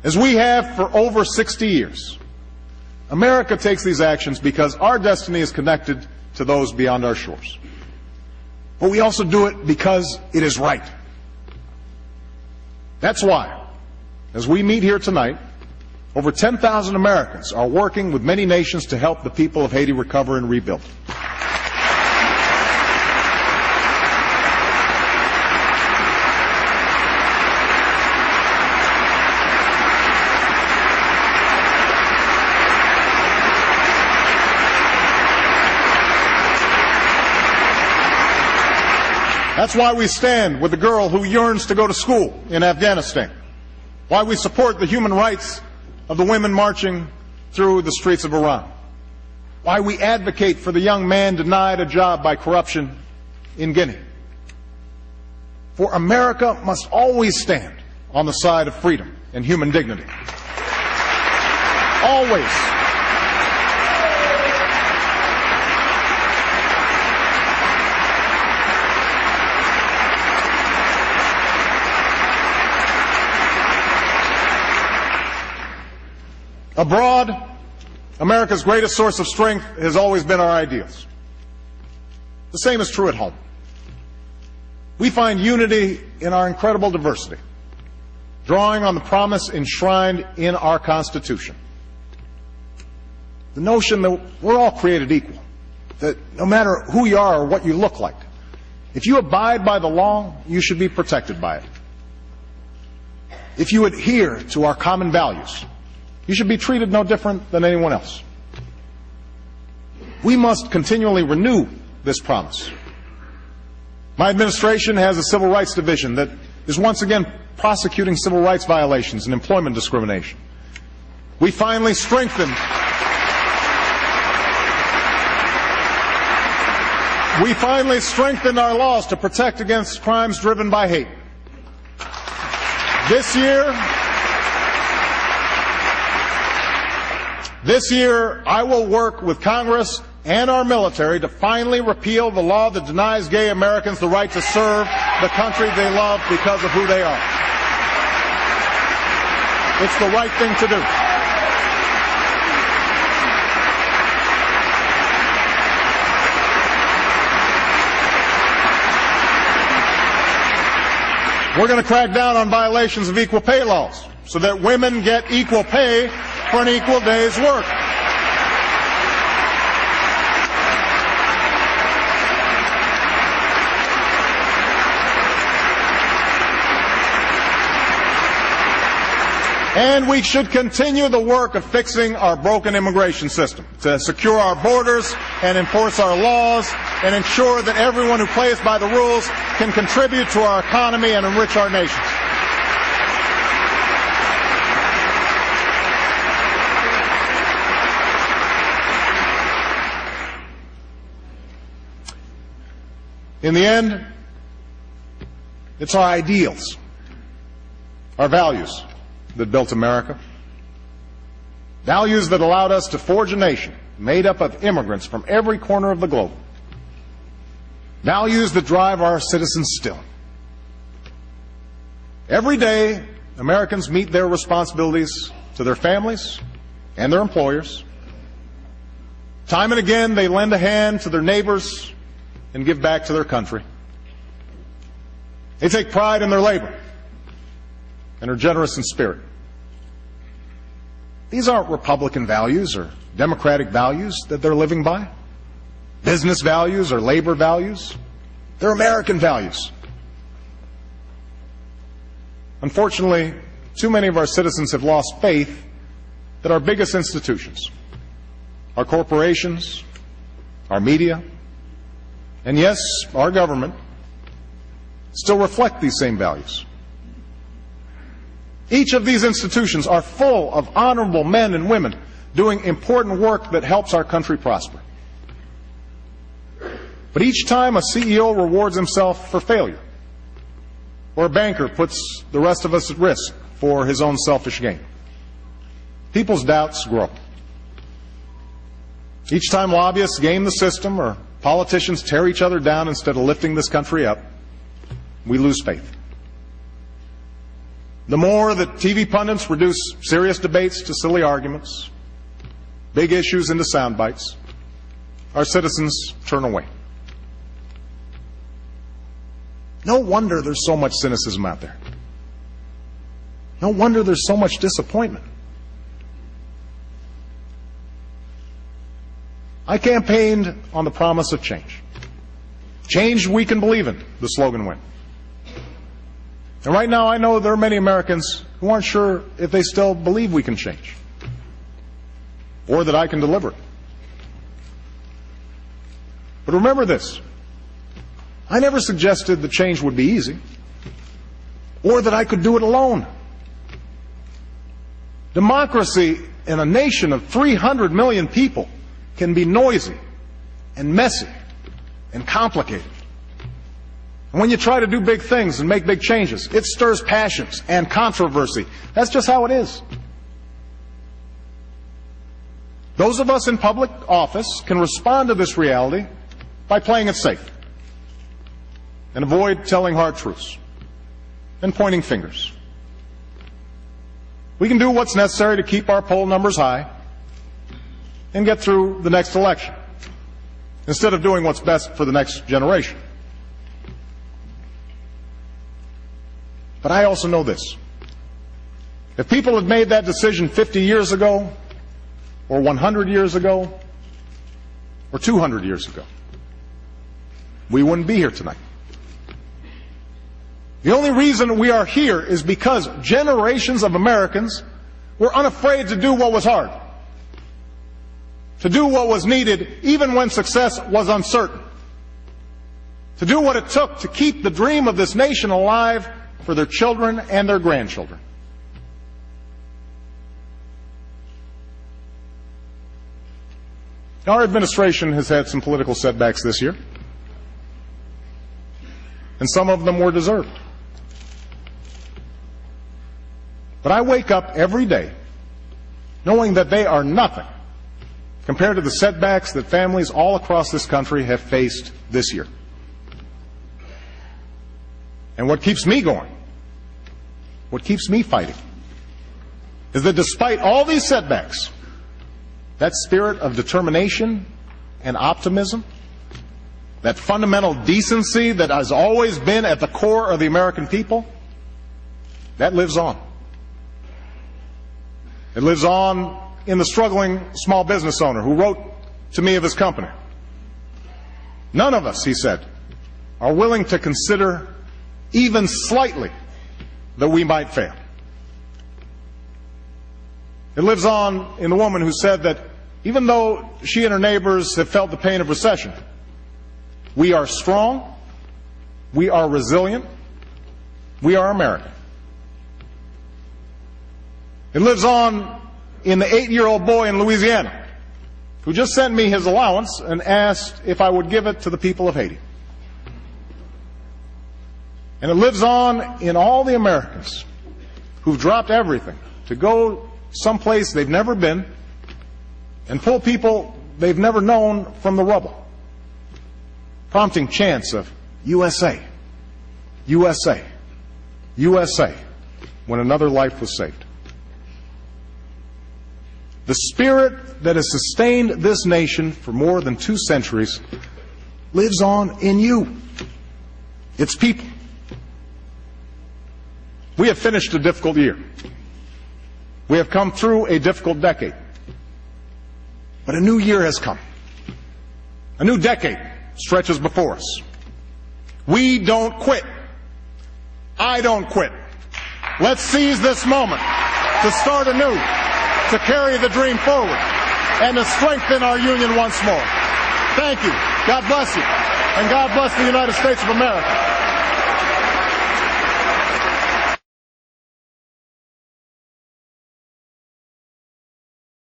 as we have for over 60 years. America takes these actions because our destiny is connected to those beyond our shores. But we also do it because it is right. That's why, as we meet here tonight, over 10,000 Americans are working with many nations to help the people of Haiti recover and rebuild. That's why we stand with the girl who yearns to go to school in Afghanistan. Why we support the human rights of the women marching through the streets of Iran. Why we advocate for the young man denied a job by corruption in Guinea. For America must always stand on the side of freedom and human dignity. Always. Abroad, America's greatest source of strength has always been our ideals. The same is true at home. We find unity in our incredible diversity, drawing on the promise enshrined in our Constitution. The notion that we're all created equal, that no matter who you are or what you look like, if you abide by the law, you should be protected by it. If you adhere to our common values, you should be treated no different than anyone else. We must continually renew this promise. My administration has a civil rights division that is once again prosecuting civil rights violations and employment discrimination. We finally strengthened our laws to protect against crimes driven by hate. This year, I will work with Congress and our military to finally repeal the law that denies gay Americans the right to serve the country they love because of who they are. It's the right thing to do. We're going to crack down on violations of equal pay laws so that women get equal pay for an equal day's work. And we should continue the work of fixing our broken immigration system, to secure our borders and enforce our laws and ensure that everyone who plays by the rules can contribute to our economy and enrich our nation. In the end, it's our ideals, our values that built America. Values that allowed us to forge a nation made up of immigrants from every corner of the globe. Values that drive our citizens still. Every day, Americans meet their responsibilities to their families and their employers. Time and again, they lend a hand to their neighbors and give back to their country. They take pride in their labor and are generous in spirit. These aren't Republican values or Democratic values that they're living by, business values or labor values. They're American values. Unfortunately, too many of our citizens have lost faith that our biggest institutions, our corporations, our media, and yes, our government, still reflect these same values. Each of these institutions are full of honorable men and women doing important work that helps our country prosper. But each time a CEO rewards himself for failure, or a banker puts the rest of us at risk for his own selfish gain, people's doubts grow. Each time lobbyists game the system or politicians tear each other down instead of lifting this country up, we lose faith. The more that TV pundits reduce serious debates to silly arguments, big issues into sound bites, our citizens turn away. No wonder there's so much cynicism out there. No wonder there's so much disappointment. I campaigned on the promise of change. Change we can believe in, the slogan went. And right now I know there are many Americans who aren't sure if they still believe we can change, or that I can deliver it. But remember this, I never suggested the change would be easy, or that I could do it alone. Democracy in a nation of 300 million people can be noisy and messy and complicated. And when you try to do big things and make big changes, it stirs passions and controversy. That's just how it is. Those of us in public office can respond to this reality by playing it safe and avoid telling hard truths and pointing fingers. We can do what's necessary to keep our poll numbers high and get through the next election, instead of doing what's best for the next generation. But I also know this. If people had made that decision 50 years ago, or 100 years ago, or 200 years ago, we wouldn't be here tonight. The only reason we are here is because generations of Americans were unafraid to do what was hard, to do what was needed even when success was uncertain, to do what it took to keep the dream of this nation alive for their children and their grandchildren. Our administration has had some political setbacks this year, and some of them were deserved. But I wake up every day knowing that they are nothing compared to the setbacks that families all across this country have faced this year. And what keeps me going, what keeps me fighting, is that despite all these setbacks, that spirit of determination and optimism, that fundamental decency that has always been at the core of the American people, that lives on. It lives on in the struggling small business owner who wrote to me of his company. None of us, he said, are willing to consider even slightly that we might fail. It lives on in the woman who said that even though she and her neighbors have felt the pain of recession, we are strong, we are resilient, we are American. It lives on in the 8-year-old boy in Louisiana who just sent me his allowance and asked if I would give it to the people of Haiti. And it lives on in all the Americans who've dropped everything to go someplace they've never been and pull people they've never known from the rubble, prompting chants of USA, USA, USA, when another life was saved. The spirit that has sustained this nation for more than 2 centuries lives on in you, its people. We have finished a difficult year. We have come through a difficult decade. But a new year has come. A new decade stretches before us. We don't quit. I don't quit. Let's seize this moment to start anew, to carry the dream forward, and to strengthen our union once more. Thank you. God bless you. And God bless the United States of America.